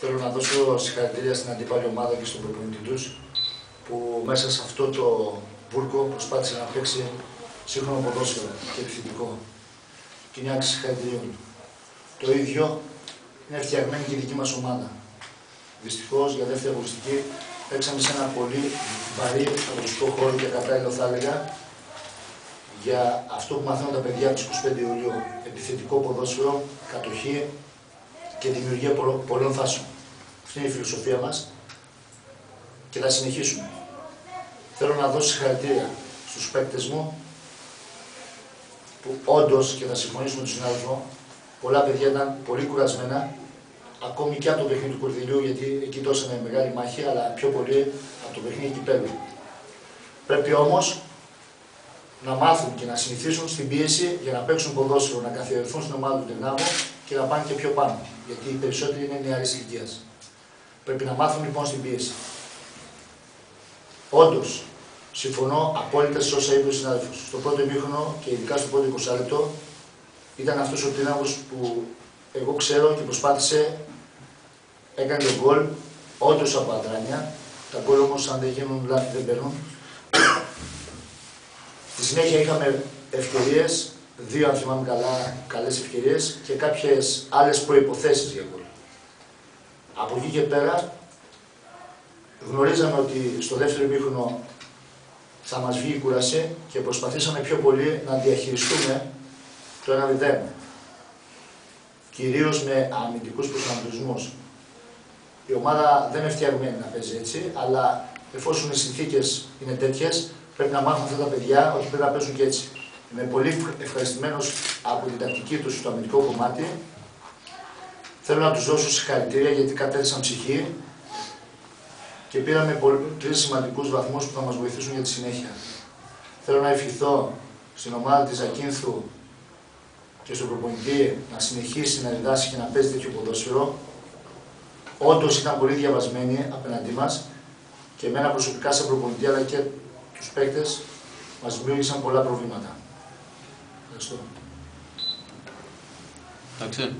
Θέλω να δώσω συγχαρητήρια στην αντίπαλη ομάδα και στον προπονητή τους, που μέσα σε αυτό το βούρκο προσπάθησε να παίξει σύγχρονο ποδόσφαιρο και επιθετικό. Και είναι άξιοι συγχαρητηρίων. Το ίδιο είναι φτιαγμένη και η δική μας ομάδα. Δυστυχώς για δεύτερη αγωνιστική παίξαμε σε ένα πολύ βαρύ αγωνιστικό χώρο και κατάλληλο, θα έλεγα, για αυτό που μαθαίνουν τα παιδιά της 25 Ιουλίου. Επιθετικό ποδόσφαιρο, κατοχή και δημιουργία πολλών φάσεων. Αυτή είναι η φιλοσοφία μας και θα συνεχίσουμε. Θέλω να δώσω συγχαρητήρια στους παίκτες μου που όντως, και θα συμφωνήσω με τον συνάδελφο, πολλά παιδιά ήταν πολύ κουρασμένα, ακόμη και από το παιχνίδι του Κορδιλιού, γιατί εκεί δώσανε μεγάλη μάχη, αλλά πιο πολύ από το παιχνίδι κυπέλλου. Πρέπει όμως να μάθουν και να συνηθίσουν στην πίεση για να παίξουν ποδόσφαιρο, να καθιερωθούν στην ομάδα του Δυνάμου και να πάνε και πιο πάνω. Γιατί οι περισσότεροι είναι νεαρής ηλικίας. Πρέπει να μάθουν λοιπόν στην πίεση. Όντως, συμφωνώ απόλυτα σε όσα είπε ο συνάδελφος. Στο πρώτο ημίχρονο και ειδικά στο πρώτο 20 λεπτό ήταν αυτός ο Δυνάμος που εγώ ξέρω και προσπάθησε, έκανε τον γκολ, όντως από αδράνεια. Τα γκολ όμως, αν δεν γίνουν λάθη, δεν παίρνουν. Στη συνέχεια είχαμε ευκαιρίες, δύο αν θυμάμαι καλά, καλές ευκαιρίες και κάποιες άλλες προϋποθέσεις για γκολ. Από εκεί και πέρα γνωρίζαμε ότι στο δεύτερο ημίχρονο θα μας βγει η κούραση και προσπαθήσαμε πιο πολύ να διαχειριστούμε το 1-0. Κυρίως με αμυντικούς προσανατολισμούς. Η ομάδα δεν είναι φτιαγμένη να παίζει έτσι, αλλά εφόσον οι συνθήκες είναι τέτοιες, πρέπει να μάθουν αυτά τα παιδιά ότι πρέπει να παίζουν και έτσι. Είμαι πολύ ευχαριστημένος από την τακτική τους στο αμυντικό κομμάτι. Θέλω να τους δώσω συγχαρητήρια γιατί κατέθεσαν ψυχή και πήραμε 3 σημαντικούς βαθμούς που θα μας βοηθήσουν για τη συνέχεια. Θέλω να ευχηθώ στην ομάδα της Ακίνθου και στον προπονητή να συνεχίσει να διδάσκει και να παίζει τέτοιο ποδόσφαιρο. Όντως ήταν πολύ διαβασμένοι απέναντί μας και εμένα προσωπικά σαν προπονητή αλλά και τους παίκτες μας δημιούργησαν πολλά προβλήματα. Ευχαριστώ. Εντάξει.